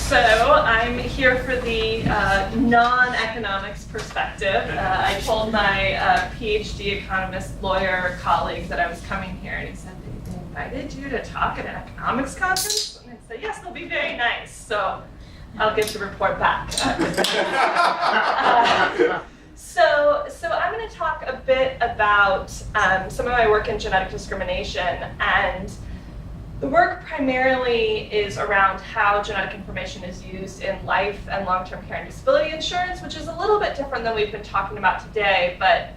So I'm here for the non-economics perspective. I told my PhD economist lawyer colleague that I was coming here, and he said, they invited you to talk at an economics conference? And I said, yes, they'll be very nice. So I'll get to report back. So I'm going to talk a bit about some of my work in genetic discrimination, and the work primarily is around how genetic information is used in life and long-term care and disability insurance, which is a little bit different than we've been talking about today, but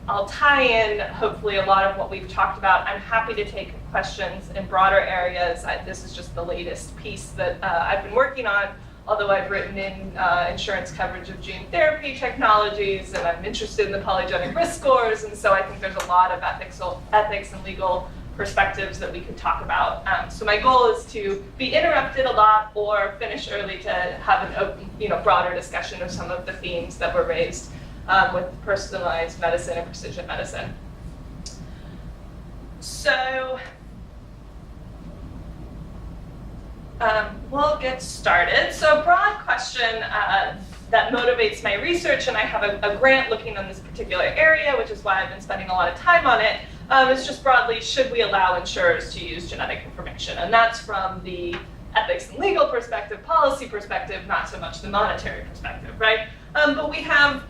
I'll tie in hopefully a lot of what we've talked about. I'm happy to take questions in broader areas. This is just the latest piece that I've been working on, although I've written in insurance coverage of gene therapy technologies, and I'm interested in the polygenic risk scores, and so I think there's a lot of ethics and legal perspectives that we could talk about. So my goal is to be interrupted a lot or finish early to have an open, broader discussion of some of the themes that were raised with personalized medicine and precision medicine. So we'll get started. So a broad question that motivates my research, and I have a grant looking on this particular area, which is why I've been spending a lot of time on it, is just broadly, should we allow insurers to use genetic information? And that's from the ethics and legal perspective, policy perspective, not so much the monetary perspective, right? But we have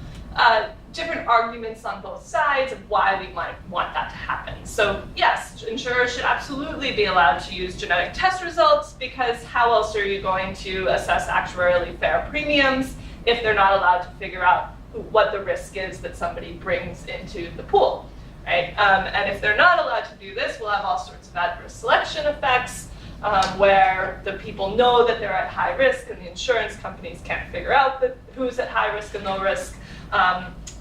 different arguments on both sides of why we might want that to happen. So yes, insurers should absolutely be allowed to use genetic test results, because how else are you going to assess actuarially fair premiums if they're not allowed to figure out what the risk is that somebody brings into the pool, right? And if they're not allowed to do this, we'll have all sorts of adverse selection effects where the people know that they're at high risk and the insurance companies can't figure out who's at high risk and low risk.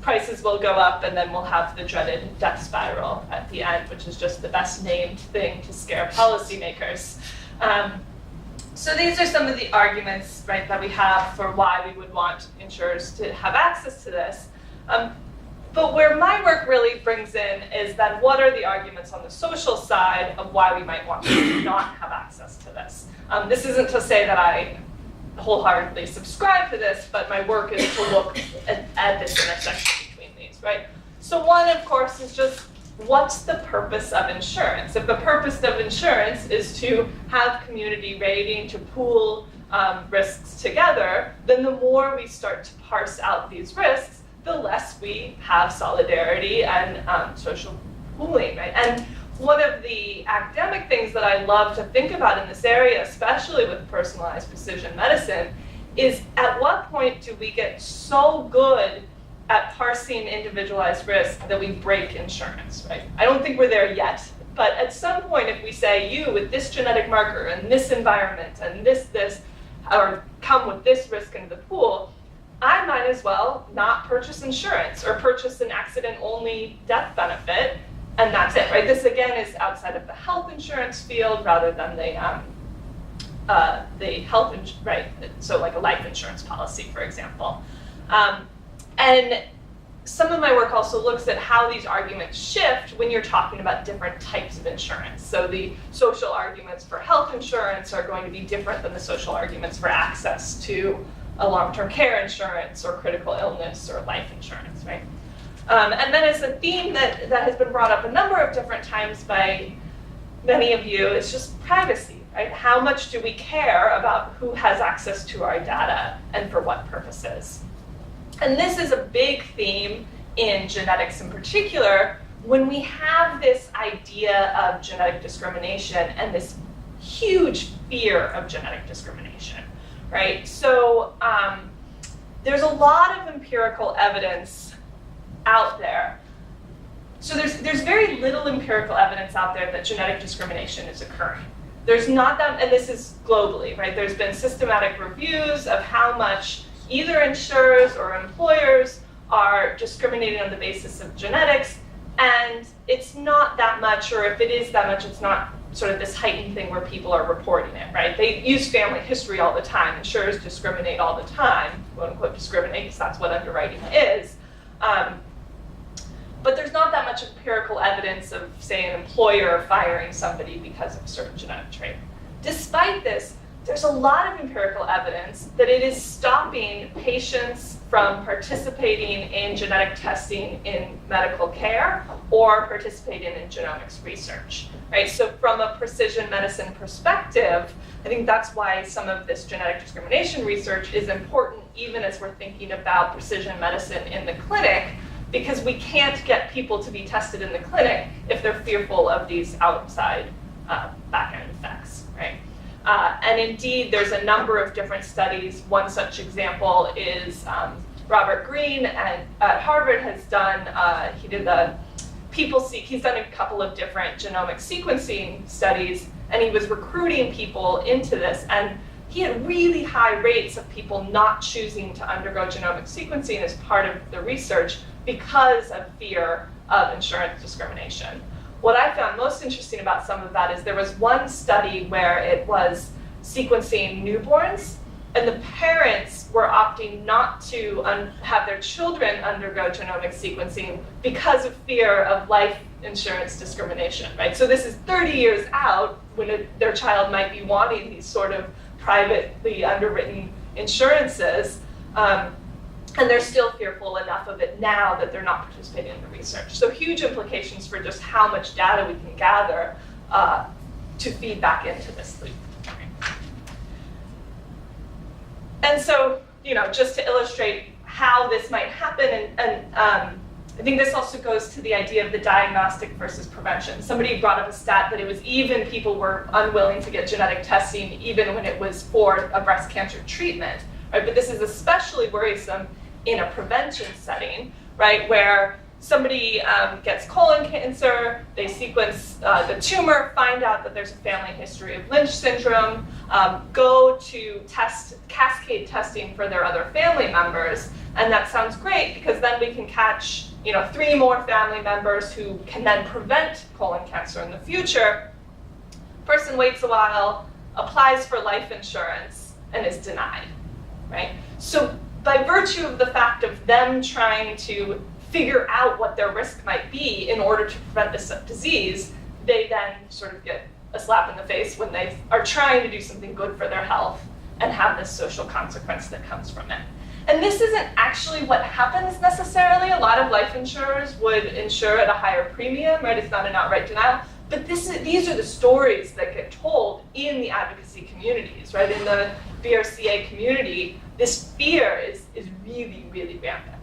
Prices will go up, and then we'll have the dreaded death spiral at the end, which is just the best named thing to scare policymakers. So these are some of the arguments, right, that we have for why we would want insurers to have access to this. But where my work really brings in is that what are the arguments on the social side of why we might want to not have access to this? This isn't to say that I wholeheartedly subscribe to this, but my work is to look at this intersection between these, right? So one, of course, is just what's the purpose of insurance? If the purpose of insurance is to have community rating, to pool risks together, then the more we start to parse out these risks, the less we have solidarity and social pooling, right? And one of the academic things that I love to think about in this area, especially with personalized precision medicine, is at what point do we get so good at parsing individualized risk that we break insurance, right? I don't think we're there yet, but at some point if we say, you with this genetic marker and this environment and this, or come with this risk into the pool, I might as well not purchase insurance or purchase an accident-only death benefit, and that's it, right? This again is outside of the health insurance field rather than the right? So like a life insurance policy, for example. And some of my work also looks at how these arguments shift when you're talking about different types of insurance. So the social arguments for health insurance are going to be different than the social arguments for access to a long-term care insurance or critical illness or life insurance, right? And then as a theme that has been brought up a number of different times by many of you, is just privacy, right? How much do we care about who has access to our data and for what purposes? And this is a big theme in genetics in particular, when we have this idea of genetic discrimination and this huge fear of genetic discrimination, right? So there's a lot of empirical evidence out there. So there's very little empirical evidence out there that genetic discrimination is occurring. There's not that, and this is globally, right? There's been systematic reviews of how much either insurers or employers are discriminating on the basis of genetics, and it's not that much, or if it is that much, it's not sort of this heightened thing where people are reporting it, right? They use family history all the time. Insurers discriminate all the time, quote unquote discriminate, because that's what underwriting is. But there's not that much empirical evidence of, say, an employer firing somebody because of a certain genetic trait. Despite this, there's a lot of empirical evidence that it is stopping patients from participating in genetic testing in medical care or participating in genomics research, right? So from a precision medicine perspective, I think that's why some of this genetic discrimination research is important, even as we're thinking about precision medicine in the clinic, because we can't get people to be tested in the clinic if they're fearful of these outside back-end effects, right? And indeed, there's a number of different studies. One such example is Robert Green at Harvard has done, he did the he's done a couple of different genomic sequencing studies, and he was recruiting people into this, and he had really high rates of people not choosing to undergo genomic sequencing as part of the research because of fear of insurance discrimination. What I found most interesting about some of that is there was one study where it was sequencing newborns, and the parents were opting not to have their children undergo genomic sequencing because of fear of life insurance discrimination, right? So this is 30 years out when their child might be wanting these sort of privately underwritten insurances, and they're still fearful enough of it now that they're not participating in the research. So huge implications for just how much data we can gather to feed back into this loop. And so, just to illustrate how this might happen, and I think this also goes to the idea of the diagnostic versus prevention. Somebody brought up a stat that it was even people were unwilling to get genetic testing even when it was for a breast cancer treatment, right? But this is especially worrisome in a prevention setting, right, where somebody gets colon cancer, they sequence the tumor, find out that there's a family history of Lynch syndrome, go to cascade testing for their other family members, and that sounds great because then we can catch 3 more family members who can then prevent colon cancer in the future. Person waits a while, applies for life insurance, and is denied, right? So by virtue of the fact of them trying to figure out what their risk might be in order to prevent this disease, they then sort of get a slap in the face when they are trying to do something good for their health and have this social consequence that comes from it. And this isn't actually what happens necessarily. A lot of life insurers would insure at a higher premium, right? It's not an outright denial. But these are the stories that get told in the advocacy communities, right? In the BRCA community, this fear is really, really rampant.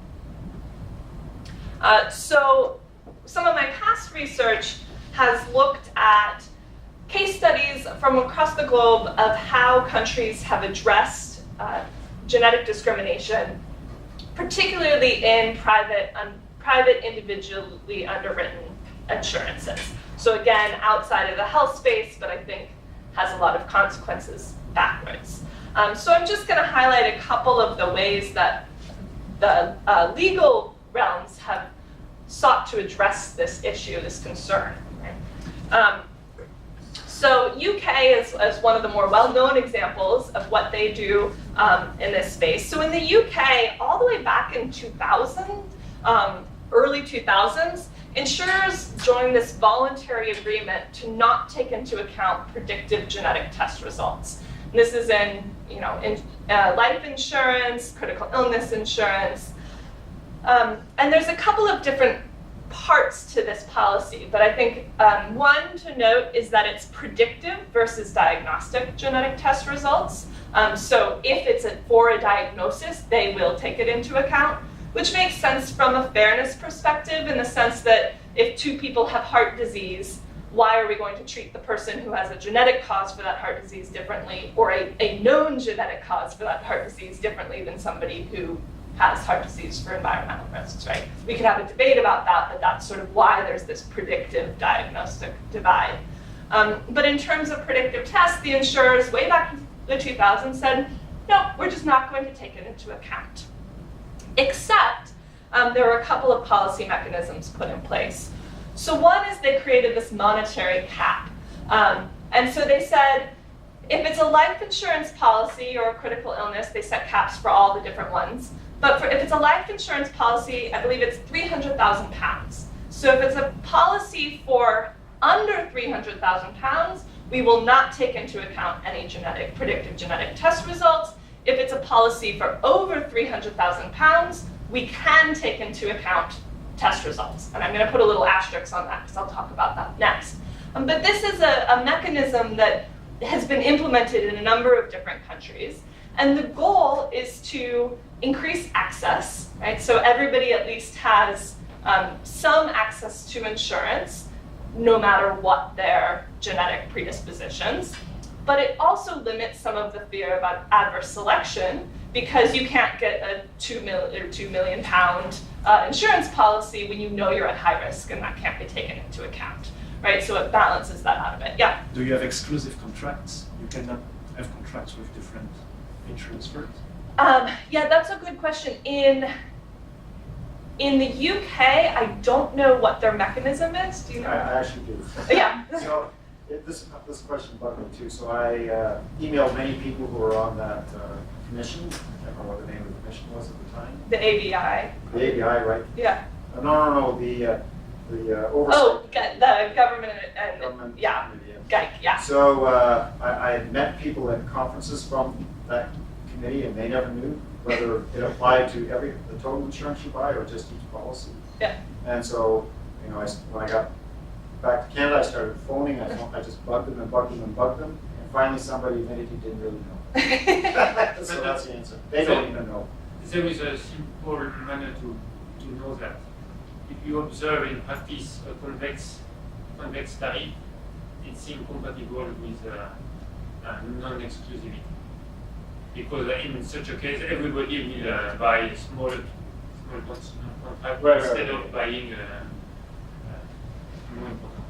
So some of my past research has looked at case studies from across the globe of how countries have addressed genetic discrimination, particularly in private individually underwritten insurances. So again, outside of the health space, but I think has a lot of consequences backwards. So I'm just going to highlight a couple of the ways that the legal realms have sought to address this issue, this concern. Right? So UK is one of the more well-known examples of what they do in this space. So in the UK, all the way back in 2000, early 2000s, insurers joined this voluntary agreement to not take into account predictive genetic test results. And this is in life insurance, critical illness insurance. And there's a couple of different parts to this policy, but I think one to note is that it's predictive versus diagnostic genetic test results. So if it's for a diagnosis, they will take it into account, which makes sense from a fairness perspective in the sense that if 2 people have heart disease, why are we going to treat the person who has a genetic cause for that heart disease differently, or a known genetic cause for that heart disease differently than somebody who has heart disease for environmental risks, right? We could have a debate about that, but that's sort of why there's this predictive diagnostic divide. But in terms of predictive tests, the insurers way back in the 2000s said, no, we're just not going to take it into account. Except there were a couple of policy mechanisms put in place. So one is they created this monetary cap. And so they said, if it's a life insurance policy or a critical illness, they set caps for all the different ones. But if it's a life insurance policy, I believe it's £300,000. So if it's a policy for under £300,000, we will not take into account any predictive genetic test results. If it's a policy for over £300,000, we can take into account test results. And I'm going to put a little asterisk on that because I'll talk about that next. But this is a mechanism that has been implemented in a number of different countries. And the goal is to increase access, right? So everybody at least has some access to insurance, no matter what their genetic predispositions. But it also limits some of the fear about adverse selection because you can't get a £2 million insurance policy when you know you're at high risk, and that can't be taken into account, right? So it balances that out of it. Yeah? Do you have exclusive contracts? You cannot have contracts with different insurance firms? Yeah, that's a good question. In the UK, I don't know what their mechanism is. Do you know? I actually do. Yeah. So this question bugged me too. So I emailed many people who were on that commission. I can't remember what the name of the commission was at the time. The ABI. The ABI, right? Yeah. No. The oversight. Oh, the government and Government yeah. committee, GEIC, yeah. So I had met people at conferences from that committee, and they never knew whether it applied to the total insurance you buy or just each policy. Yeah. And so, when I got back to Canada, I started phoning. I just bugged them and bugged them and bugged them, and finally somebody admitted he didn't really know. So that's the answer. They don't even know. There is a simple manner to know that. If you observe in practice a convex tariff, it's incompatible with non-exclusivity. Because in such a case, everybody will buy small contract instead of buying more important.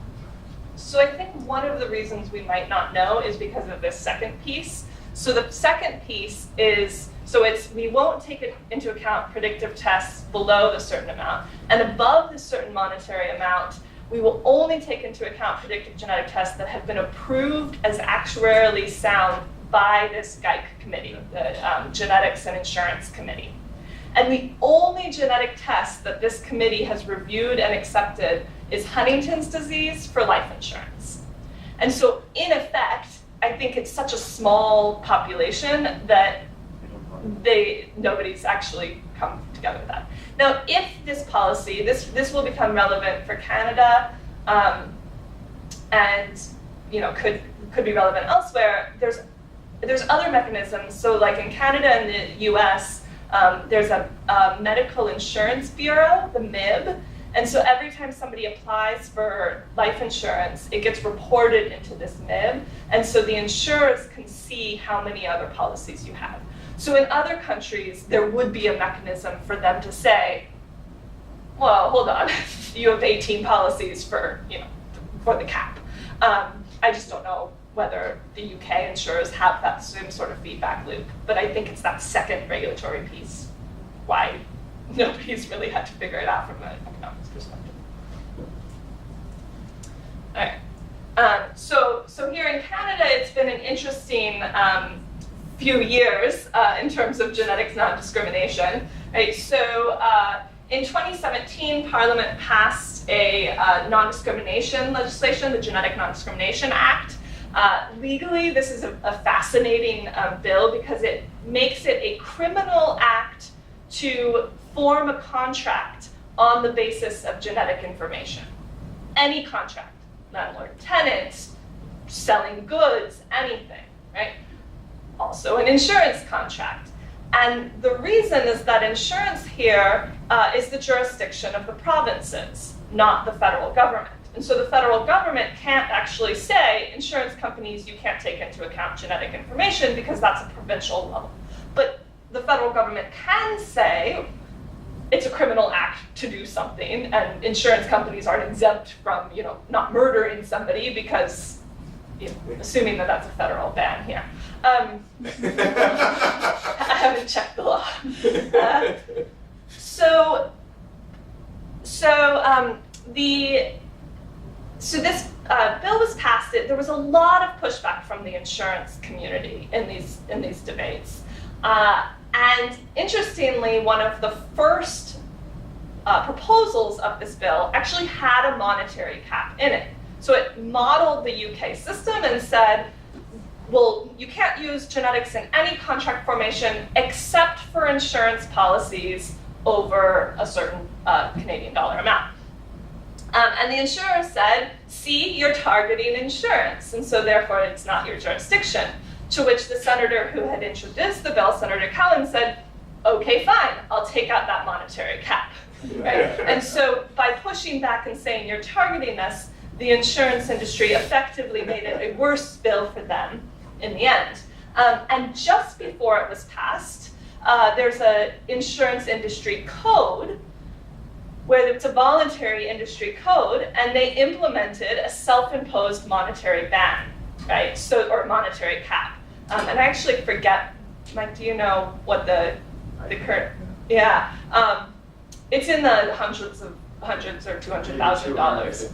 So I think one of the reasons we might not know is because of this second piece. So the second piece is, we won't take it into account predictive tests below the certain amount, and above the certain monetary amount, we will only take into account predictive genetic tests that have been approved as actuarially sound by this GEIC committee, the Genetics and Insurance Committee. And the only genetic test that this committee has reviewed and accepted is Huntington's disease for life insurance. And so in effect, I think it's such a small population that nobody's actually come together with that. Now, if this policy, this will become relevant for Canada, and could be relevant elsewhere. There's other mechanisms. So, like in Canada and the U.S., there's a medical insurance bureau, the MIB, and so every time somebody applies for life insurance, it gets reported into this MIB, and so the insurers can see how many other policies you have. So in other countries, there would be a mechanism for them to say, well, hold on, you have 18 policies for the cap. I just don't know whether the UK insurers have that same sort of feedback loop, but I think it's that second regulatory piece why nobody's really had to figure it out from an economics perspective. All right. So here in Canada, it's been an interesting few years in terms of genetics non-discrimination. Right? So in 2017, Parliament passed a non-discrimination legislation, the Genetic Non-Discrimination Act. Legally, this is a fascinating bill because it makes it a criminal act to form a contract on the basis of genetic information. Any contract, landlord, tenant, selling goods, anything, right? Also an insurance contract. And the reason is that insurance here is the jurisdiction of the provinces, not the federal government. And so the federal government can't actually say, insurance companies, you can't take into account genetic information because that's a provincial level. But the federal government can say, it's a criminal act to do something, and insurance companies aren't exempt from, not murdering somebody because, assuming that that's a federal ban here. I haven't checked the law. So this bill was passed. There was a lot of pushback from the insurance community in these debates. And interestingly, one of the first proposals of this bill actually had a monetary cap in it. So it modeled the UK system and said, well, you can't use genetics in any contract formation except for insurance policies over a certain Canadian dollar amount. And the insurer said, see, you're targeting insurance, and so therefore it's not your jurisdiction. To which the senator who had introduced the bill, Senator Cowan, said, okay, fine, I'll take out that monetary cap. Right? And so by pushing back and saying you're targeting this, the insurance industry effectively made it a worse bill for them in the end. And just before it was passed, there's an insurance industry code where it's a voluntary industry code, and they implemented a self-imposed monetary ban, right? So, or monetary cap. And I actually forget, Mike, do you know what the current, yeah. It's in the hundreds or $200,000.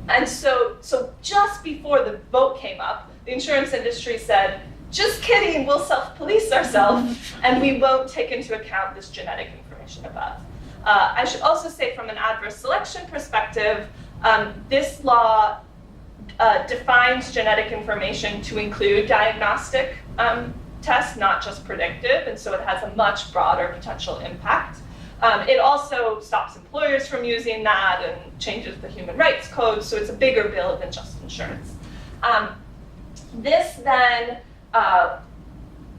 And so just before the vote came up, the insurance industry said, just kidding, we'll self-police ourselves, and we won't take into account this genetic information above. I should also say from an adverse selection perspective, this law defines genetic information to include diagnostic tests, not just predictive, and so it has a much broader potential impact. It also stops employers from using that and changes the human rights code, so it's a bigger bill than just insurance. This then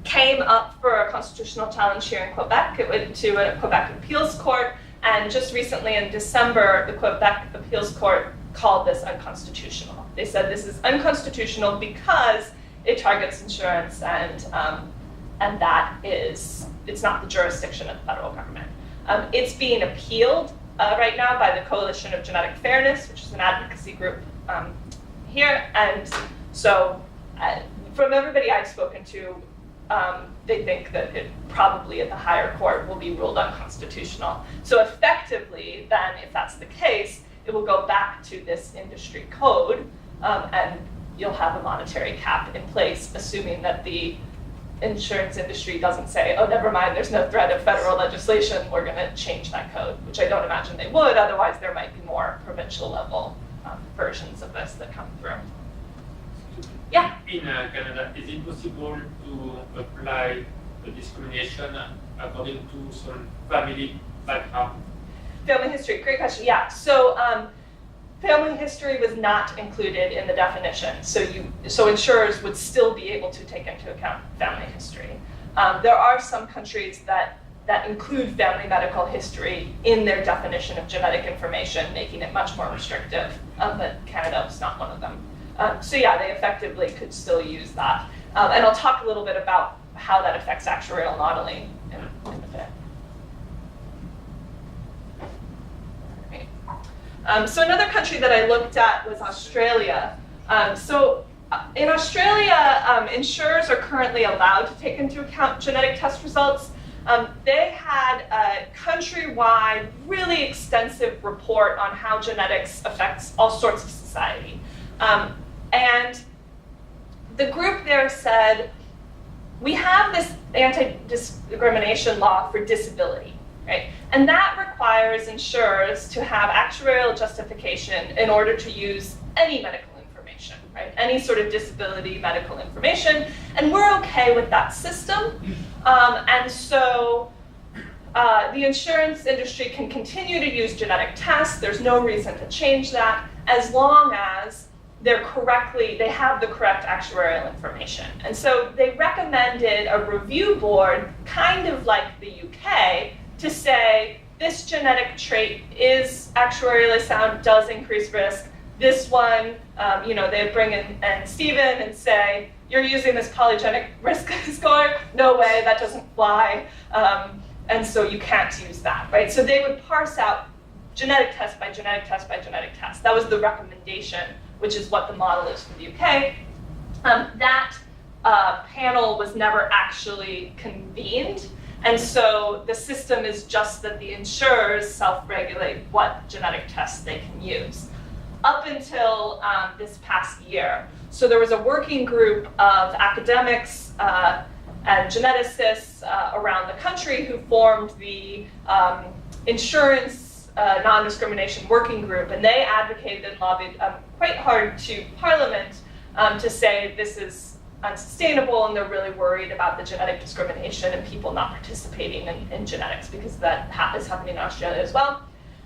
came up for a constitutional challenge here in Quebec. It went to a Quebec appeals court, and just recently in December, the Quebec appeals court called this unconstitutional. They said this is unconstitutional because it targets insurance, and that is, it's not the jurisdiction of the federal government. It's being appealed right now by the Coalition of Genetic Fairness, which is an advocacy group here, and so from everybody I've spoken to, they think that it probably at the higher court will be ruled unconstitutional. So effectively, then, if that's the case, it will go back to this industry code, and you'll have a monetary cap in place, assuming that the insurance industry doesn't say, oh, never mind, there's no threat of federal legislation, we're going to change that code, which I don't imagine they would, otherwise there might be more provincial level versions of this that come through. Yeah? In Canada, is it possible to apply the discrimination according to some family background? Family history, great question. Yeah, so family history was not included in the definition, so insurers would still be able to take into account family history. There are some countries that include family medical history in their definition of genetic information, making it much more restrictive, but Canada was not one of them. So yeah, they effectively could still use that. And I'll talk a little bit about how that affects actuarial modeling in a bit. So another country that I looked at was Australia. In Australia, insurers are currently allowed to take into account genetic test results. They had a countrywide, really extensive report on how genetics affects all sorts of society. And the group there said, we have this anti-discrimination law for disability, right? And that requires insurers to have actuarial justification in order to use any medical information, right? Any sort of disability medical information, and we're okay with that system. And so the insurance industry can continue to use genetic tests. There's no reason to change that, as long as they have the correct actuarial information. And so they recommended a review board, kind of like the UK, to say, this genetic trait is actuarially sound, does increase risk. This one, they bring in and Stephen and say, you're using this polygenic risk score? No way, that doesn't fly. And so you can't use that, right? So they would parse out genetic test by genetic test by genetic test. That was the recommendation, which is what the model is for the UK. That panel was never actually convened. And so the system is just that the insurers self-regulate what genetic tests they can use. Up until this past year. So there was a working group of academics and geneticists around the country who formed the Insurance non-discrimination working group, and they advocated and lobbied quite hard to Parliament to say this is unsustainable, and they're really worried about the genetic discrimination and people not participating in genetics, because that is happening in Australia as well.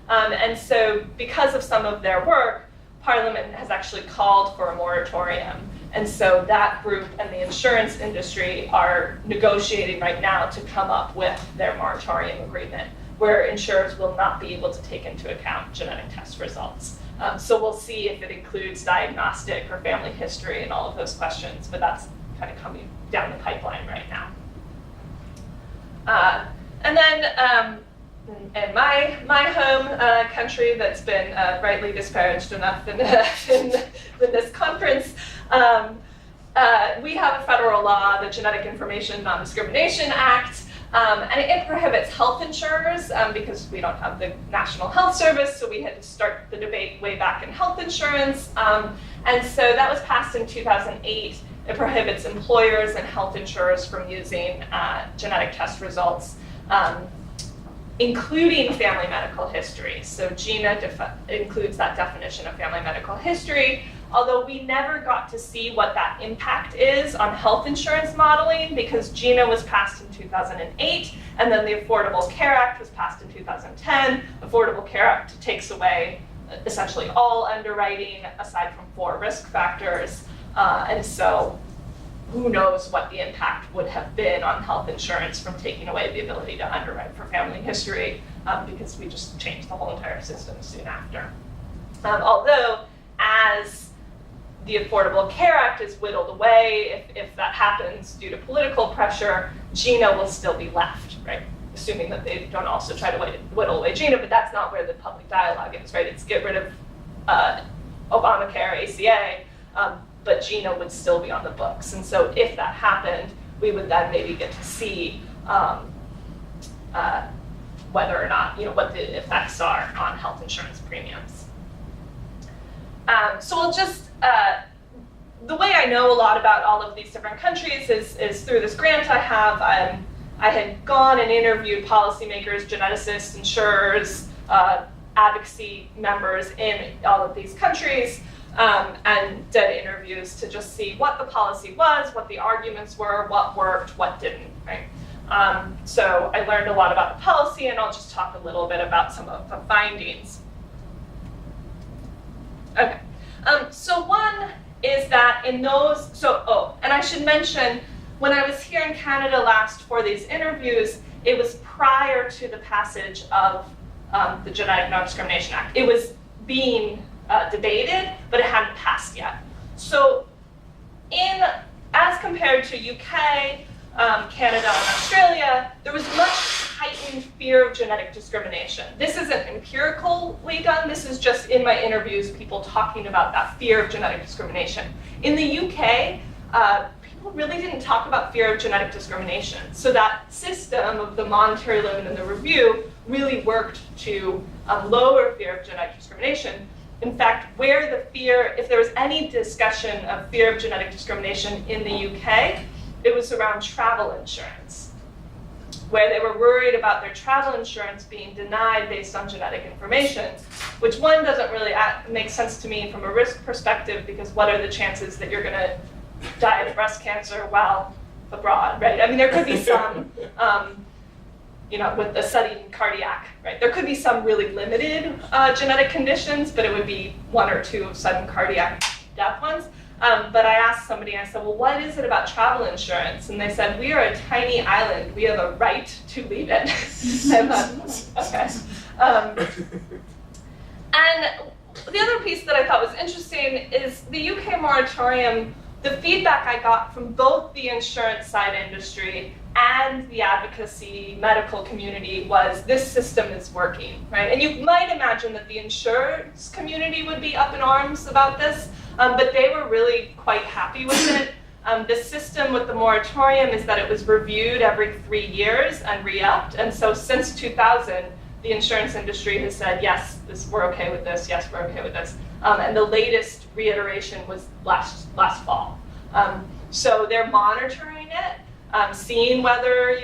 And so because of some of their work, Parliament has actually called for a moratorium. And so that group and the insurance industry are negotiating right now to come up with their moratorium agreement, where insurers will not be able to take into account genetic test results. So we'll see if it includes diagnostic or family history and all of those questions, but that's kind of coming down the pipeline right now. And then in my home country that's been rightly disparaged enough in this conference, we have a federal law, the Genetic Information Non-Discrimination Act, and it prohibits health insurers because we don't have the National Health Service, so we had to start the debate way back in health insurance. And so that was passed in 2008. It prohibits employers and health insurers from using genetic test results, including family medical history. So GINA includes that definition of family medical history, although we never got to see what that impact is on health insurance modeling, because GINA was passed in 2008, and then the Affordable Care Act was passed in 2010. Affordable Care Act takes away essentially all underwriting aside from 4 risk factors, and so who knows what the impact would have been on health insurance from taking away the ability to underwrite for family history, because we just changed the whole entire system soon after. Although, as the Affordable Care Act is whittled away, if that happens due to political pressure, GINA will still be left, right? Assuming that they don't also try to whittle away GINA, but that's not where the public dialogue is, right? It's get rid of Obamacare, ACA, but GINA would still be on the books. And so if that happened, we would then maybe get to see whether or not, what the effects are on health insurance premiums. So we'll just, the way I know a lot about all of these different countries is through this grant I have. I had gone and interviewed policymakers, geneticists, insurers, advocacy members in all of these countries, and did interviews to just see what the policy was, what the arguments were, what worked, what didn't, right? So I learned a lot about the policy, and I'll just talk a little bit about some of the findings. Okay, so one is that in those, and I should mention, when I was here in Canada last for these interviews, it was prior to the passage of the Genetic Non-Discrimination Act. It was being debated, but it hadn't passed yet. So as compared to UK, Canada, and Australia, there was much heightened fear of genetic discrimination. This isn't empirically done, this is just in my interviews, people talking about that fear of genetic discrimination. In the UK, people really didn't talk about fear of genetic discrimination. So that system of the monetary limit and the review really worked to lower fear of genetic discrimination. In fact, where the fear, if there was any discussion of fear of genetic discrimination in the UK, it was around travel insurance, where they were worried about their travel insurance being denied based on genetic information, which one doesn't really make sense to me from a risk perspective, because what are the chances that you're gonna die of breast cancer while abroad, right? I mean, there could be some, with the sudden cardiac, right? There could be some really limited genetic conditions, but it would be 1 or 2 of sudden cardiac death ones. But I asked somebody, I said, well, what is it about travel insurance? And they said, we are a tiny island. We have a right to leave it. I thought, okay. And the other piece that I thought was interesting is the UK moratorium. The feedback I got from both the insurance side industry and the advocacy medical community was this system is working, right? And you might imagine that the insurance community would be up in arms about this, but they were really quite happy with it. The system with the moratorium is that it was reviewed every 3 years and re-upped, and so since 2000, the insurance industry has said, yes, we're okay with this, yes, we're okay with this. And the latest reiteration was last fall. So they're monitoring it. seeing whether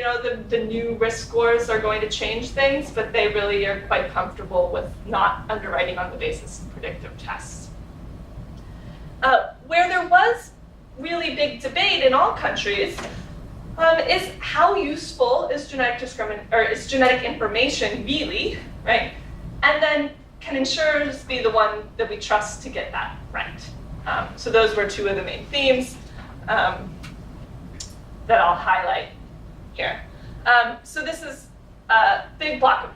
the new risk scores are going to change things, but they really are quite comfortable with not underwriting on the basis of predictive tests. Where there was really big debate in all countries is how useful is genetic information really, right? And then can insurers be the one that we trust to get that right? So those were two of the main themes that I'll highlight here. So this is a big block of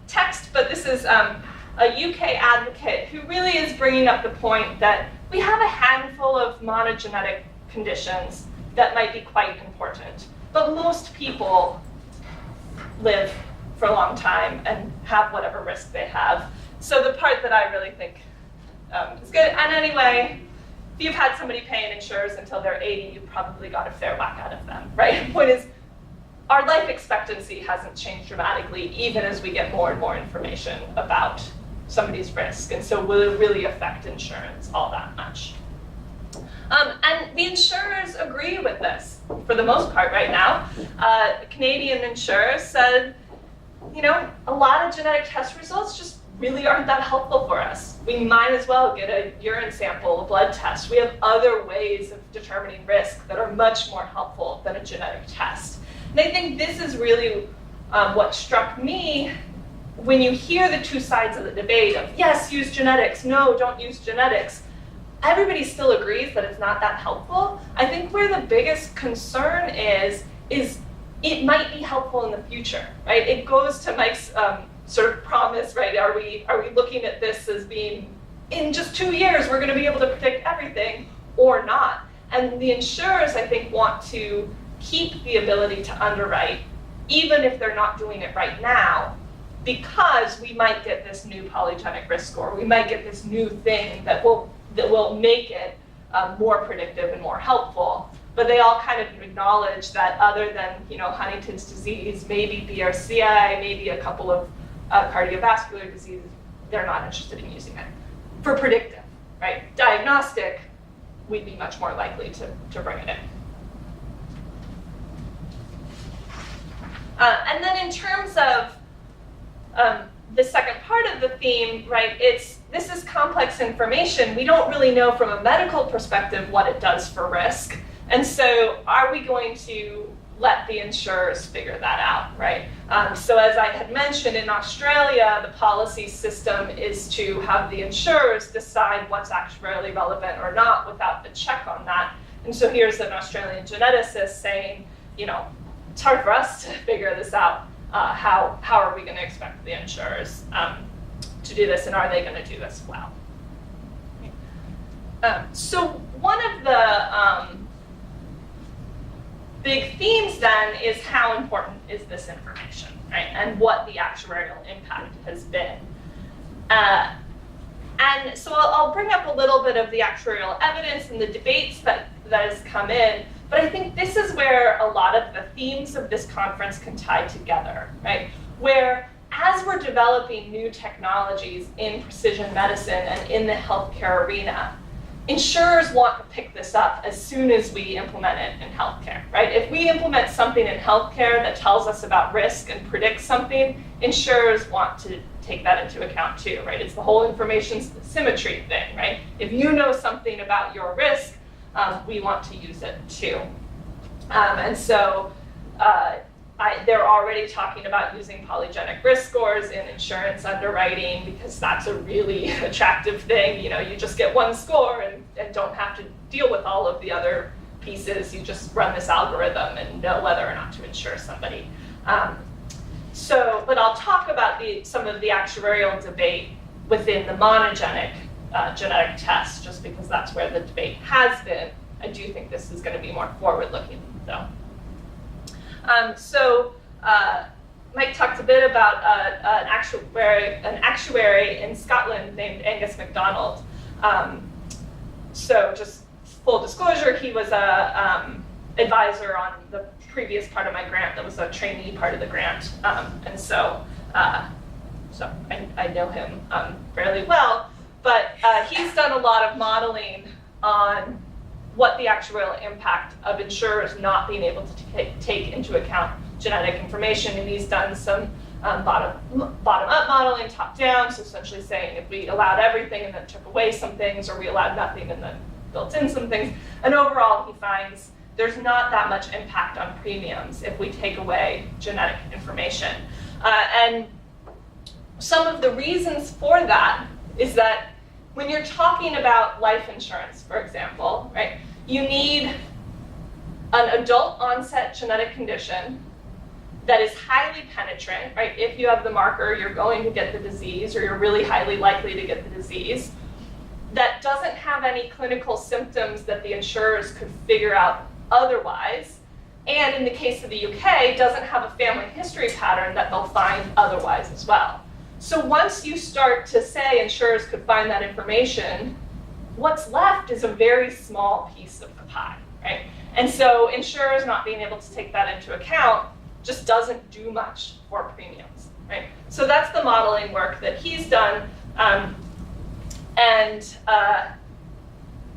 text, but this is a UK advocate who really is bringing up the point that we have a handful of monogenetic conditions that might be quite important, but most people live for a long time and have whatever risk they have. So the part that I really think is good, and anyway, if you've had somebody paying insurers until they're 80, you've probably got a fair whack out of them, right? The point is, our life expectancy hasn't changed dramatically, even as we get more and more information about somebody's risk, and so will it really affect insurance all that much? And the insurers agree with this, for the most part right now. Canadian insurers said, a lot of genetic test results just really aren't that helpful for us. We might as well get a urine sample, a blood test. We have other ways of determining risk that are much more helpful than a genetic test. And I think this is really what struck me when you hear the two sides of the debate of, yes, use genetics, no, don't use genetics. Everybody still agrees that it's not that helpful. I think where the biggest concern is it might be helpful in the future, right? It goes to Mike's sort of promise, right? Are we looking at this as being, in just 2 years, we're going to be able to predict everything, or not? And the insurers, I think, want to keep the ability to underwrite, even if they're not doing it right now, because we might get this new polygenic risk score. We might get this new thing that will make it more predictive and more helpful. But they all kind of acknowledge that other than Huntington's disease, maybe BRCA, maybe a couple of cardiovascular diseases, they're not interested in using it for predictive, right? Diagnostic, we'd be much more likely to bring it in. And then in terms of the second part of the theme, right, this is complex information. We don't really know from a medical perspective what it does for risk. And so are we going to let the insurers figure that out, right? So as I had mentioned, in Australia, the policy system is to have the insurers decide what's actuarially relevant or not without the check on that. And so here's an Australian geneticist saying, it's hard for us to figure this out. How are we going to expect the insurers to do this, and are they going to do this well? So one of the big themes then is how important is this information, right? And what the actuarial impact has been. And so I'll bring up a little bit of the actuarial evidence and the debates that has come in, but I think this is where a lot of the themes of this conference can tie together, right? Where as we're developing new technologies in precision medicine and in the healthcare arena, insurers want to pick this up as soon as we implement it in healthcare, right? If we implement something in healthcare that tells us about risk and predicts something, insurers want to take that into account too, right? It's the whole information symmetry thing, right? If you know something about your risk, we want to use it too. And so they're already talking about using polygenic risk scores in insurance underwriting because that's a really attractive thing. You just get one score and don't have to deal with all of the other pieces. You just run this algorithm and know whether or not to insure somebody. But I'll talk about some of the actuarial debate within the monogenic genetic tests, just because that's where the debate has been. I do think this is going to be more forward-looking, though. Mike talked a bit about an actuary in Scotland named Angus MacDonald. So just full disclosure, he was a advisor on the previous part of my grant that was a trainee part of the grant. So I know him fairly well, but he's done a lot of modeling on what the actuarial impact of insurers not being able to take into account genetic information. And he's done some bottom-up modeling, top-down, so essentially saying if we allowed everything and then took away some things, or we allowed nothing and then built in some things. And overall, he finds there's not that much impact on premiums if we take away genetic information. And some of the reasons for that is that when you're talking about life insurance, for example, right, you need an adult onset genetic condition that is highly penetrant, right? If you have the marker, you're going to get the disease, or you're really highly likely to get the disease, that doesn't have any clinical symptoms that the insurers could figure out otherwise, and in the case of the UK, doesn't have a family history pattern that they'll find otherwise as well. So once you start to say insurers could find that information, what's left is a very small piece of the pie, right? And so insurers not being able to take that into account just doesn't do much for premiums, right? So that's the modeling work that he's done,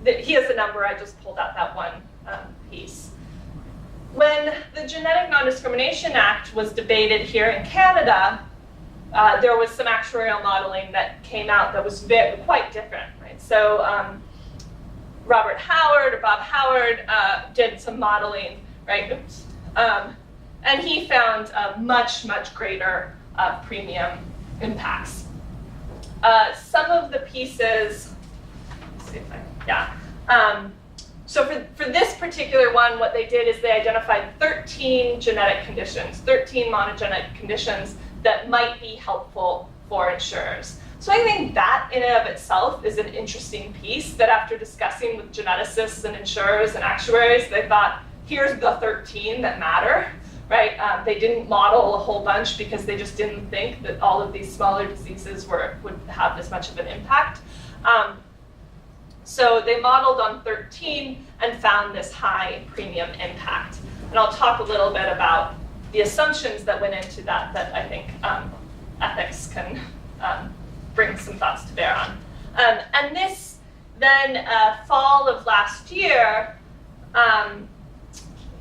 he has a number. I just pulled out that one piece. When the Genetic Non-Discrimination Act was debated here in Canada, there was some actuarial modeling that came out that was quite different, right? So Bob Howard did some modeling, right? Oops. And he found much, much greater premium impacts. Some of the pieces, let's see if so for this particular one, what they did is they identified 13 genetic conditions, 13 monogenic conditions that might be helpful for insurers. So I think that in and of itself is an interesting piece that after discussing with geneticists and insurers and actuaries, they thought, here's the 13 that matter, right? They didn't model a whole bunch because they just didn't think that all of these smaller diseases would have as much of an impact. So they modeled on 13 and found this high premium impact. And I'll talk a little bit about the assumptions that went into that I think ethics can bring some thoughts to bear on. And this then, fall of last year,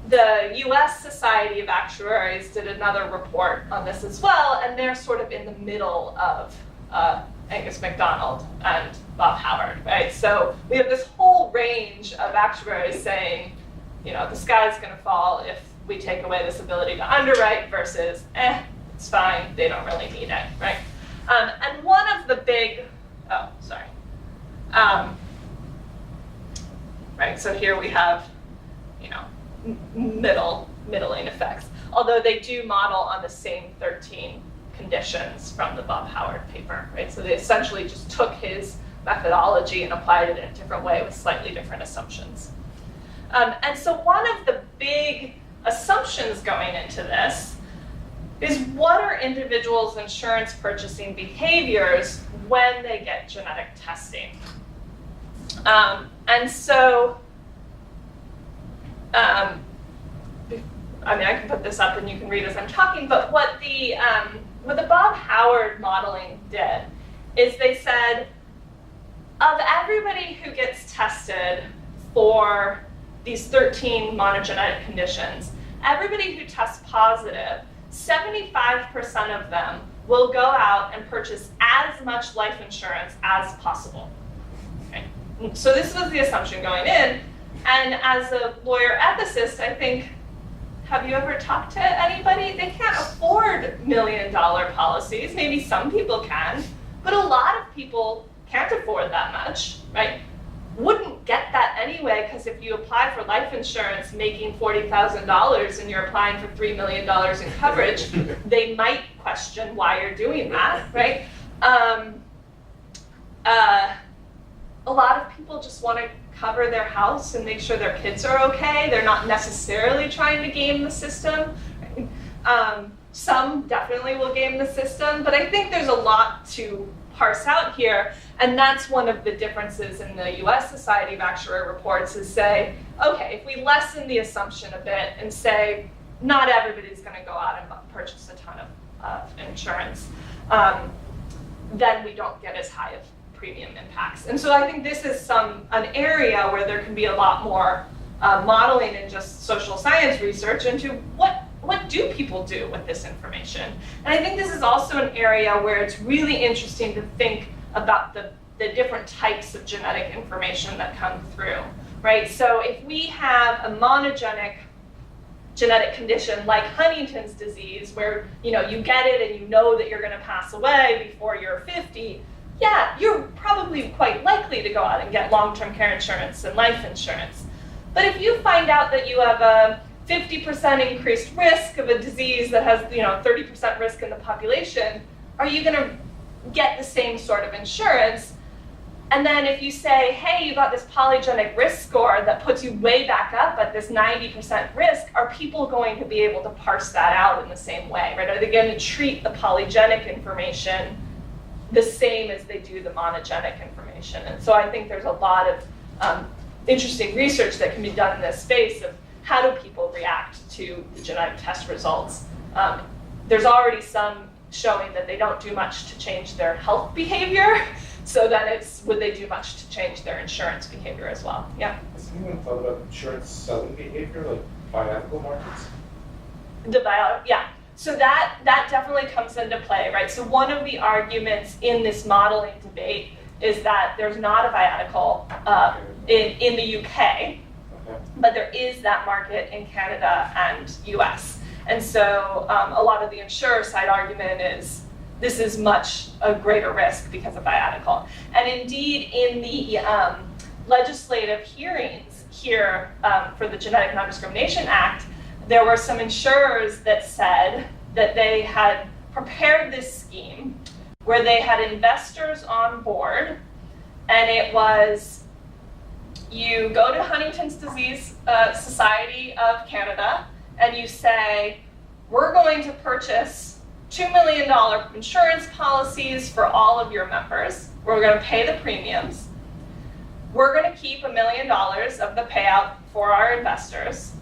the US Society of Actuaries did another report on this as well, and they're sort of in the middle of Angus MacDonald and Bob Howard, right? So we have this whole range of actuaries saying, you know, the sky's gonna fall if we take away this ability to underwrite versus, it's fine, they don't really need it, right? And one of the big, right, so here we have, you know, middling effects, although they do model on the same 13 conditions from the Bob Howard paper, right? So they essentially just took his methodology and applied it in a different way with slightly different assumptions. And so one of the big assumptions going into this is what are individuals' insurance purchasing behaviors when they get genetic testing? And so, I mean, I can put this up and you can read as I'm talking, but what the Bob Howard modeling did is they said, of everybody who gets tested for these 13 monogenetic conditions, everybody who tests positive, 75% of them will go out and purchase as much life insurance as possible. Okay? So this was the assumption going in, and as a lawyer ethicist, I think, have you ever talked to anybody? They can't afford $1 million policies. Maybe some people can, but a lot of people can't afford that much, right? Wouldn't get that anyway, because if you apply for life insurance making $40,000 and you're applying for $3 million in coverage, they might question why you're doing that, right? A lot of people just want to cover their house and make sure their kids are okay. They're not necessarily trying to game the system. Some definitely will game the system, but I think there's a lot to parse out here, and that's one of the differences in the US Society of Actuary reports is say, okay, if we lessen the assumption a bit and say, not everybody's gonna go out and purchase a ton of insurance, then we don't get as high of premium impacts. And so I think this is an area where there can be a lot more modeling and just social science research into what do people do with this information. And I think this is also an area where it's really interesting to think about the different types of genetic information that come through, right? So if we have a monogenic genetic condition like Huntington's disease, where you get it and you know that you're going to pass away before you're 50, yeah, you're probably quite likely to go out and get long-term care insurance and life insurance. But if you find out that you have a 50% increased risk of a disease that has 30% risk in the population, are you going to get the same sort of insurance? And then if you say, hey, you got this polygenic risk score that puts you way back up at this 90% risk, are people going to be able to parse that out in the same way, right? Are they going to treat the polygenic information the same as they do the monogenic information? And so I think there's a lot of interesting research that can be done in this space of how do people react to the genetic test results. There's already some showing that they don't do much to change their health behavior. So then would they do much to change their insurance behavior as well? Yeah. Has anyone thought about insurance selling behavior, like biological markets? Yeah. So that definitely comes into play, right? So one of the arguments in this modeling debate is that there's not a viatical in the UK, but there is that market in Canada and US. And so a lot of the insurer side argument is this is much a greater risk because of viatical. And indeed, in the legislative hearings here for the Genetic Non-Discrimination Act, there were some insurers that said that they had prepared this scheme where they had investors on board, and it was you go to Huntington's Disease Society of Canada and you say, we're going to purchase $2 million insurance policies for all of your members. We're going to pay the premiums. We're going to keep $1 million of the payout for our investors.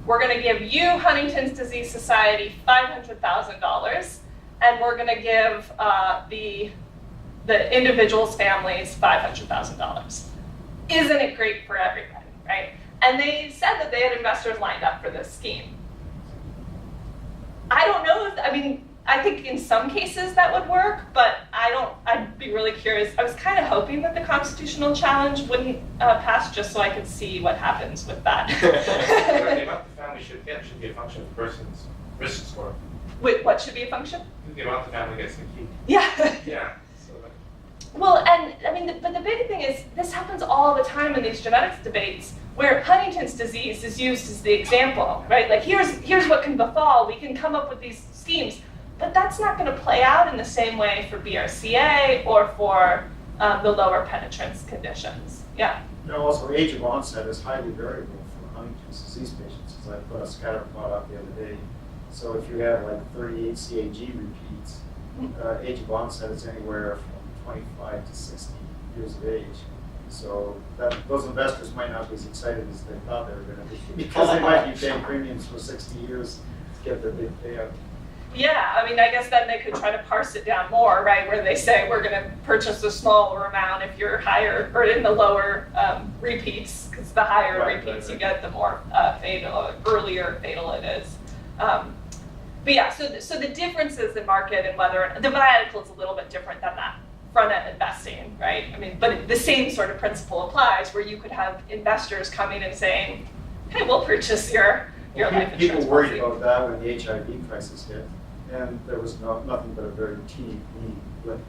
We're going to give you, Huntington's Disease Society, $500,000, and we're going to give the individuals' families $500,000. Isn't it great for everybody, right? And they said that they had investors lined up for this scheme. I don't know I think in some cases that would work, but I'd be really curious. I was kind of hoping that the constitutional challenge wouldn't pass just so I could see what happens with that. The amount the family should get should be a function of the person's risk score. Wait, what should be a function? The amount the family gets to keep. Yeah. Yeah. Well, and but the big thing is this happens all the time in these genetics debates where Huntington's disease is used as the example, right? Like here's what can befall. We can come up with these schemes, but that's not going to play out in the same way for BRCA or for the lower penetrance conditions. Yeah. Also age of onset is highly variable for Huntington's disease patients. As I put a scatter plot up the other day. So if you have like 38 CAG repeats, age of onset is anywhere from 25 to 60 years of age. So those investors might not be as excited as they thought they were going to be because they might be paying premiums for 60 years to get their big payout. Yeah, I guess then they could try to parse it down more, right? Where they say we're going to purchase a smaller amount if you're higher or in the lower repeats, because the higher repeats you get, the more earlier fatal it is. But yeah, so the differences in market and whether the viatical is a little bit different than that front-end investing, right? But the same sort of principle applies where you could have investors coming and saying, hey, we'll purchase your life insurance People worried policy. about that when the HIV crisis hit, and there was nothing but a very teeny blip.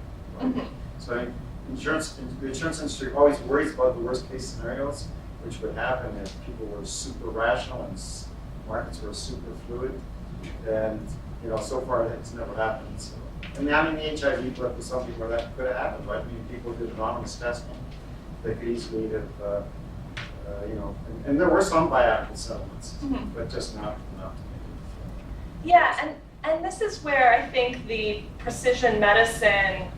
Mm-hmm. So I think the insurance industry always worries about the worst case scenarios, which would happen if people were super rational and markets were super fluid. And so far it's never happened. So. The HIV blip was something where that could have happened, right? People did anonymous testing. They could easily have, and there were some viatical settlements, Mm-hmm. but just not enough to make it. Yeah, and this is where I think the precision medicine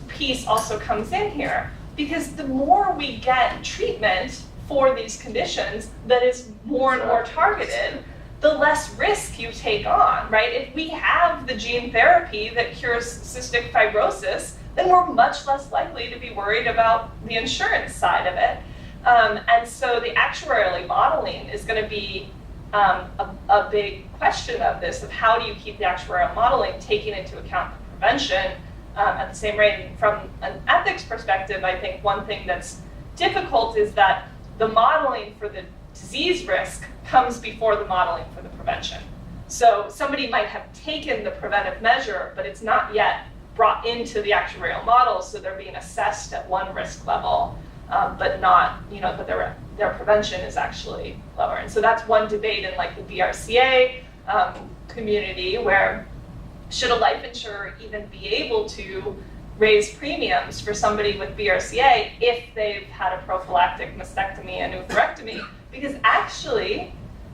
piece also comes in here, because the more we get treatment for these conditions that is more and more targeted, the less risk you take on, right? If we have the gene therapy that cures cystic fibrosis, then we're much less likely to be worried about the insurance side of it. And so the actuarial modeling is going to be a big question of this, of how do you keep the actuarial modeling taking into account the prevention at the same rate. And from an ethics perspective, I think one thing that's difficult is that the modeling for the disease risk comes before the modeling for the prevention. So somebody might have taken the preventive measure, but it's not yet brought into the actuarial model, so they're being assessed at one risk level, but not, but their prevention is actually lower. And so that's one debate in like the BRCA community, where should a life insurer even be able to raise premiums for somebody with BRCA if they've had a prophylactic mastectomy and oophorectomy? Because actually,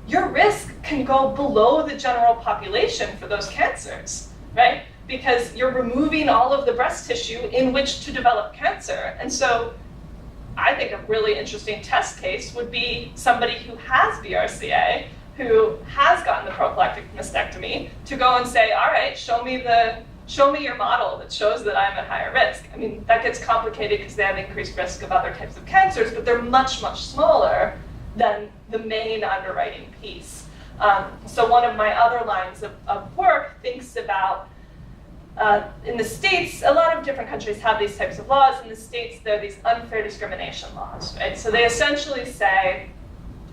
your risk can go below the general population for those cancers, right? Because you're removing all of the breast tissue in which to develop cancer. And so I think a really interesting test case would be somebody who has BRCA, who has gotten the prophylactic mastectomy, to go and say, all right, show me your model that shows that I'm at higher risk. I mean, that gets complicated because they have increased risk of other types of cancers, but they're much, much smaller than the main underwriting piece. So one of my other lines of work thinks about, in the States, a lot of different countries have these types of laws. In the States, there are these unfair discrimination laws, right? So they essentially say,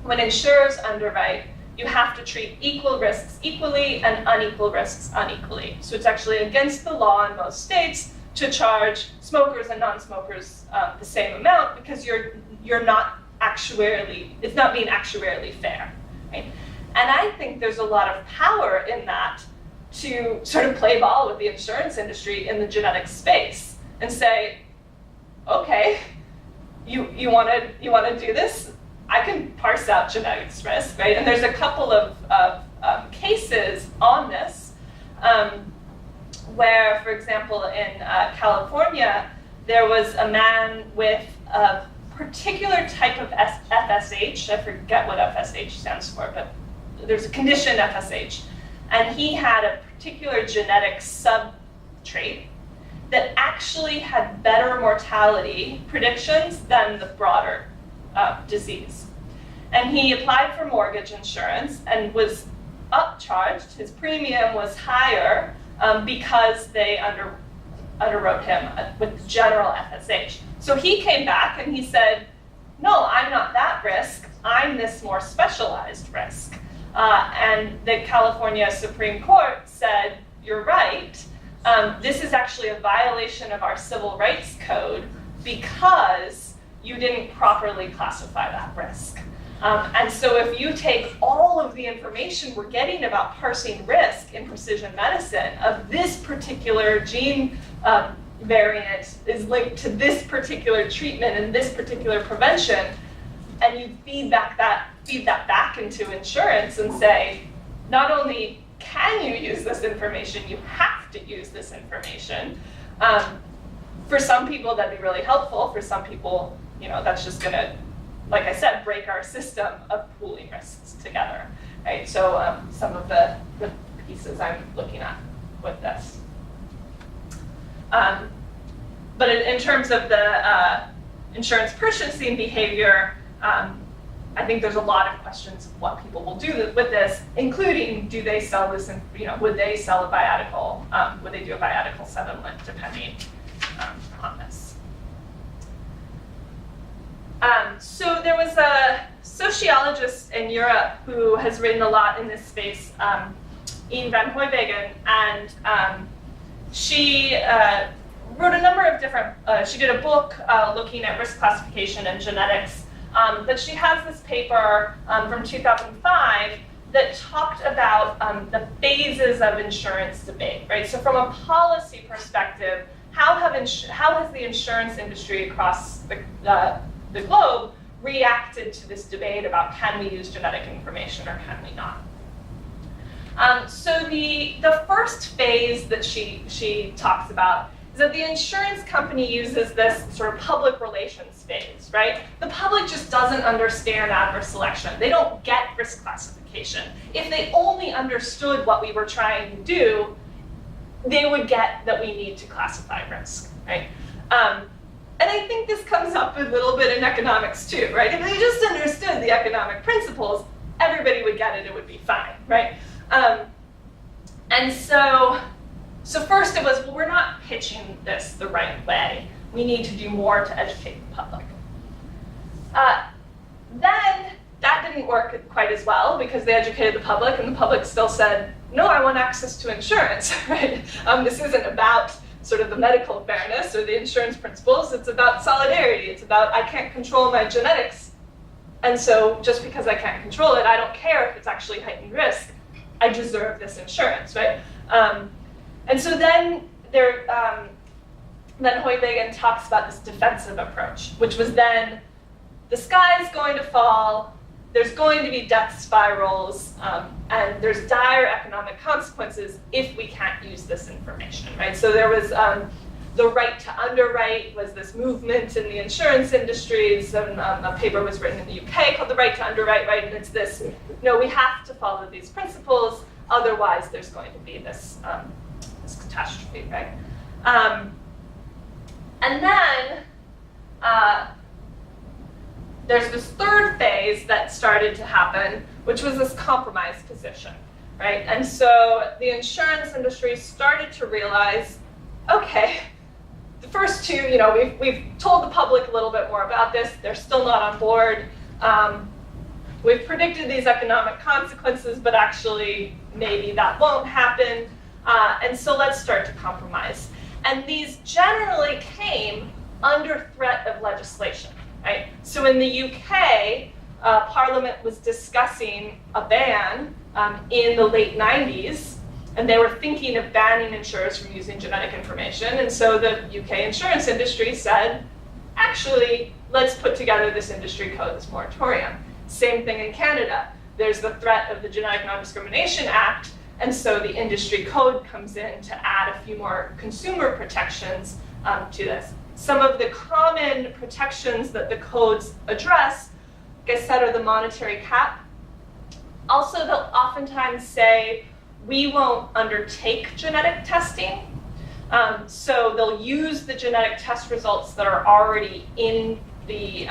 when insurers underwrite, you have to treat equal risks equally and unequal risks unequally. So it's actually against the law in most states to charge smokers and non-smokers the same amount, because you're not actuarially, it's not being actuarially fair, right? And I think there's a lot of power in that to sort of play ball with the insurance industry in the genetic space and say, okay, you want to do this? I can parse out genetics risk, right? And there's a couple of cases on this where, for example, in California, there was a man with a particular type of FSH. I forget what FSH stands for, but there's a condition, FSH. And he had a particular genetic subtrait that actually had better mortality predictions than the broader disease. And he applied for mortgage insurance and was upcharged. His premium was higher because they underwrote him with general FSH. So he came back and he said, no, I'm not that risk, I'm this more specialized risk. And the California Supreme Court said, you're right, this is actually a violation of our civil rights code because you didn't properly classify that risk. And so if you take all of the information we're getting about parsing risk in precision medicine of this particular gene variant is linked to this particular treatment and this particular prevention, and you feed that back into insurance and say, not only can you use this information, you have to use this information. For some people, that'd be really helpful. For some people, that's just going to, like I said, break our system of pooling risks together, right? So some of the pieces I'm looking at with this. But in terms of the insurance purchasing behavior, I think there's a lot of questions of what people will do with this, including, do they sell this, would they sell a biatical, would they do a biatical settlement, depending on this. So there was a sociologist in Europe who has written a lot in this space, Ian van Hooijwegen, and she wrote a number of different, she did a book looking at risk classification and genetics, but she has this paper from 2005 that talked about the phases of insurance debate, right? So from a policy perspective, how has the insurance industry across the globe reacted to this debate about can we use genetic information or can we not? So the first phase that she talks about is that the insurance company uses this sort of public relations phase, right? The public just doesn't understand adverse selection. They don't get risk classification. If they only understood what we were trying to do, they would get that we need to classify risk, right? And I think this comes up a little bit in economics too, right? If they just understood the economic principles, everybody would get it, it would be fine, right? And so first it was, well, we're not pitching this the right way. We need to do more to educate the public. Then that didn't work quite as well because they educated the public and the public still said, no, I want access to insurance, right? This isn't about sort of the medical fairness or the insurance principles, it's about solidarity, it's about I can't control my genetics, and so just because I can't control it, I don't care if it's actually heightened risk, I deserve this insurance, right? And so then Hoyvegen talks about this defensive approach, which was then the sky is going to fall, there's going to be death spirals, and there's dire economic consequences if we can't use this information, right? So there was the right to underwrite was this movement in the insurance industries, and a paper was written in the UK called The Right to Underwrite, right? And it's this, no, we have to follow these principles, otherwise there's going to be this, this catastrophe, right? And then, there's this third phase that started to happen, which was this compromise position, right? And so the insurance industry started to realize, okay, the first two, you know, we've told the public a little bit more about this, they're still not on board. We've predicted these economic consequences, but actually maybe that won't happen. And so let's start to compromise. And these generally came under threat of legislation. Right? So in the UK, Parliament was discussing a ban in the late 90s, and they were thinking of banning insurers from using genetic information. And so the UK insurance industry said, actually, let's put together this industry code, this moratorium. Same thing in Canada. There's the threat of the Genetic Non-Discrimination Act, and so the industry code comes in to add a few more consumer protections to this. Some of the common protections that the codes address, like I said, are the monetary cap. Also, they'll oftentimes say, we won't undertake genetic testing. So they'll use the genetic test results that are already in the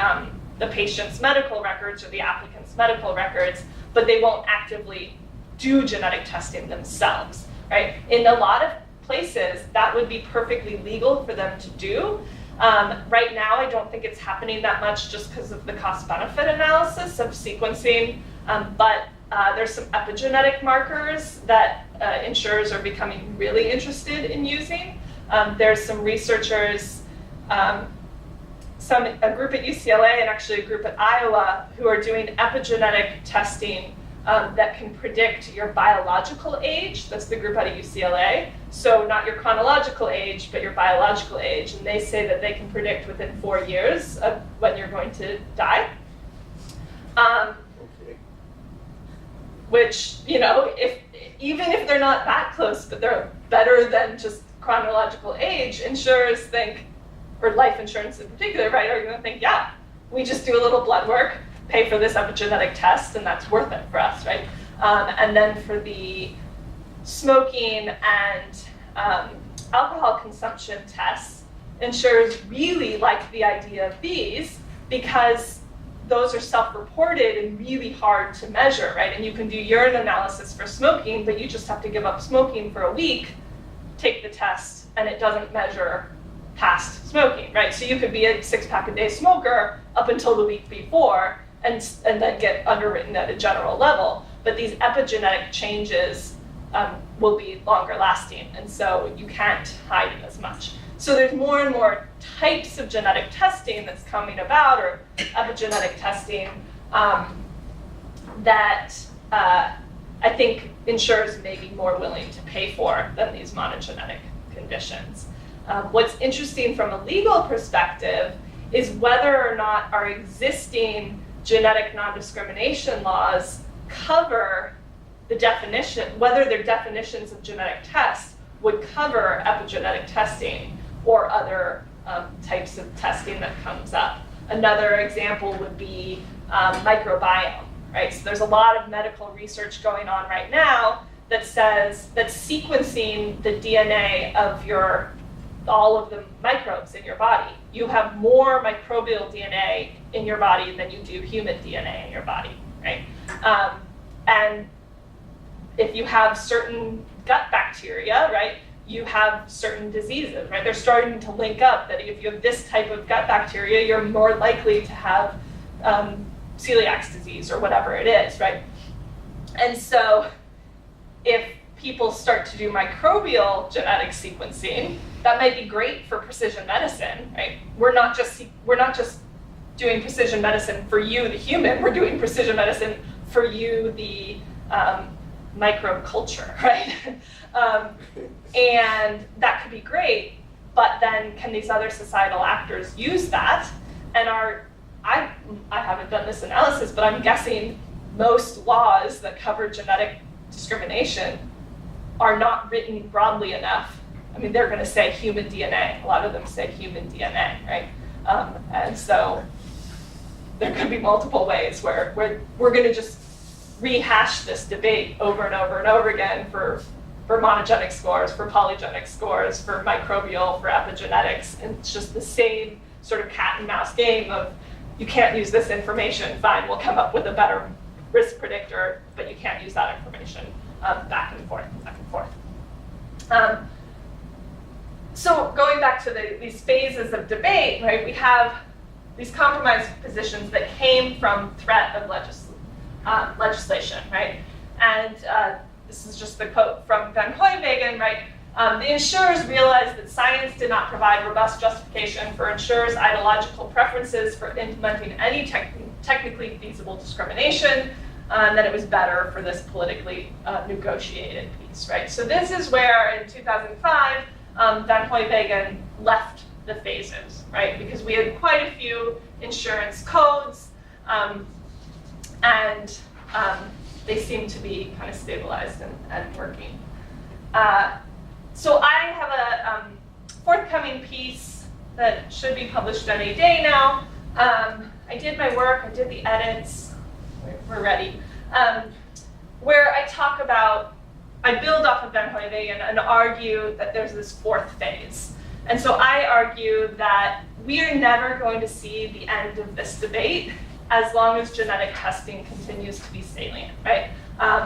patient's medical records or the applicant's medical records, but they won't actively do genetic testing themselves, right? In a lot of places, that would be perfectly legal for them to do. Right now, I don't think it's happening that much just because of the cost-benefit analysis of sequencing, but there's some epigenetic markers that insurers are becoming really interested in using. There's some researchers, a group at UCLA and actually a group at Iowa who are doing epigenetic testing that can predict your biological age. That's the group out of UCLA. So not your chronological age, but your biological age. And they say that they can predict within 4 years of when you're going to die. Okay. Which, you know, even if they're not that close, but they're better than just chronological age, insurers think, or life insurance in particular, right, are going to think, yeah, we just do a little blood work, pay for this epigenetic test, and that's worth it for us, right? And then for the smoking and alcohol consumption tests, insurers really like the idea of these because those are self-reported and really hard to measure, right? And you can do urine analysis for smoking, but you just have to give up smoking for a week, take the test, and it doesn't measure past smoking, right? So you could be a 6-pack-a-day smoker up until the week before, and then get underwritten at a general level. But these epigenetic changes will be longer lasting, and so you can't hide it as much. So there's more and more types of genetic testing that's coming about, or epigenetic testing, that I think insurers may be more willing to pay for than these monogenetic conditions. What's interesting from a legal perspective is whether or not our existing genetic non-discrimination laws cover the definition, whether their definitions of genetic tests would cover epigenetic testing or other types of testing that comes up. Another example would be microbiome, right? So there's a lot of medical research going on right now that says that sequencing the DNA of your all of the microbes in your body. You have more microbial DNA in your body than you do human DNA in your body, right? And if you have certain gut bacteria, right, you have certain diseases, right? They're starting to link up that if you have this type of gut bacteria, you're more likely to have celiac disease or whatever it is, right? And so if people start to do microbial genetic sequencing, that might be great for precision medicine, right? We're not just doing precision medicine for you, the human, we're doing precision medicine for you, the microbe culture, right? And that could be great, but then can these other societal actors use that? And I haven't done this analysis, but I'm guessing most laws that cover genetic discrimination are not written broadly enough. I mean, they're going to say human DNA. A lot of them say human DNA, right? And so there could be multiple ways where we're going to just rehash this debate over and over and over again for monogenic scores, for polygenic scores, for microbial, for epigenetics. And it's just the same sort of cat and mouse game of, you can't use this information, fine, we'll come up with a better risk predictor, but you can't use that information, back and forth, back and forth. So going back to these phases of debate, right, we have these compromise positions that came from threat of legislation, right? And this is just the quote from Van Hooijwegen, right? The insurers realized that science did not provide robust justification for insurers' ideological preferences for implementing any technically feasible discrimination, and that it was better for this politically negotiated piece, right? So this is where, in 2005, Van Hooijwegen left the phases, right? Because we had quite a few insurance codes, and they seem to be kind of stabilized and working. So I have a forthcoming piece that should be published any day now. I did my work, I did the edits, we're ready. Where I talk about, I build off of Van Hooijwegen and argue that there's this fourth phase. And so I argue that we are never going to see the end of this debate as long as genetic testing continues to be salient, right?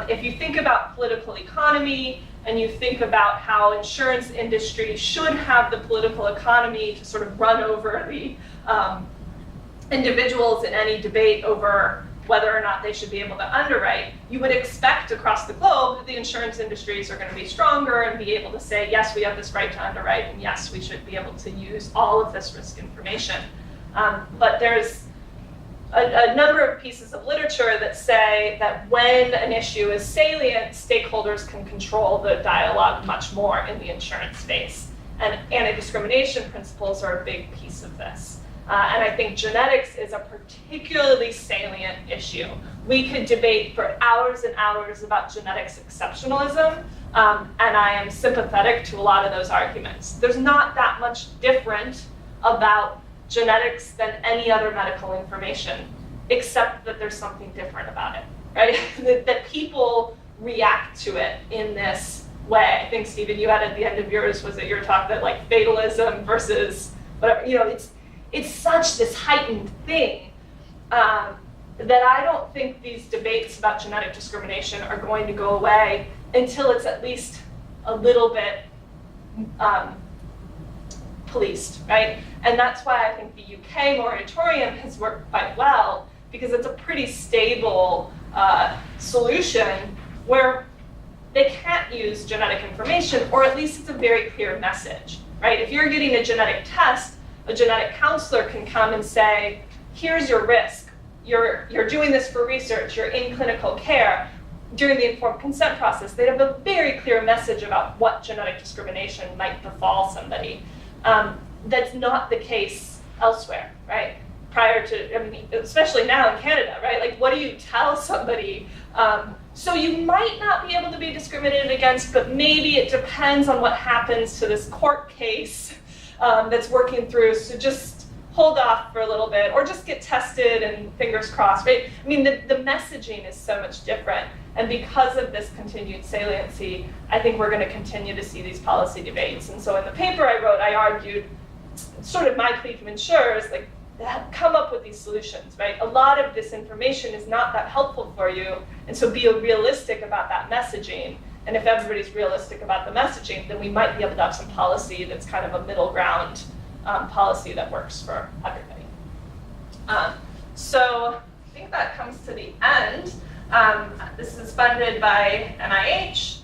If you think about political economy and you think about how insurance industry should have the political economy to sort of run over the individuals in any debate over whether or not they should be able to underwrite, you would expect across the globe that the insurance industries are going to be stronger and be able to say, yes, we have this right to underwrite, and yes, we should be able to use all of this risk information. But there's a number of pieces of literature that say that when an issue is salient, stakeholders can control the dialogue much more in the insurance space. And anti-discrimination principles are a big piece of this. And I think genetics is a particularly salient issue. We could debate for hours and hours about genetics exceptionalism, and I am sympathetic to a lot of those arguments. There's not that much different about genetics than any other medical information, except that there's something different about it, right? that people react to it in this way. I think, Stephen, you had at the end of yours, was it your talk that like fatalism versus whatever, you know, it's such this heightened thing that I don't think these debates about genetic discrimination are going to go away until it's at least a little bit policed, right? And that's why I think the UK moratorium has worked quite well, because it's a pretty stable solution where they can't use genetic information, or at least it's a very clear message, right? If you're getting a genetic test, a genetic counselor can come and say, here's your risk. You're doing this for research, you're in clinical care. During the informed consent process, they have a very clear message about what genetic discrimination might befall somebody. That's not the case elsewhere, right? Prior to, I mean, especially now in Canada, right? Like, what do you tell somebody? So you might not be able to be discriminated against, but maybe it depends on what happens to this court case that's working through. So just hold off for a little bit or just get tested and fingers crossed, right? I mean, the messaging is so much different. And because of this continued saliency, I think we're going to continue to see these policy debates. And so in the paper I wrote, I argued sort of my plea to insurers, like, come up with these solutions, right? A lot of this information is not that helpful for you, and so be realistic about that messaging. And if everybody's realistic about the messaging, then we might be able to have some policy that's kind of a middle ground policy that works for everybody. So I think that comes to the end. This is funded by NIH.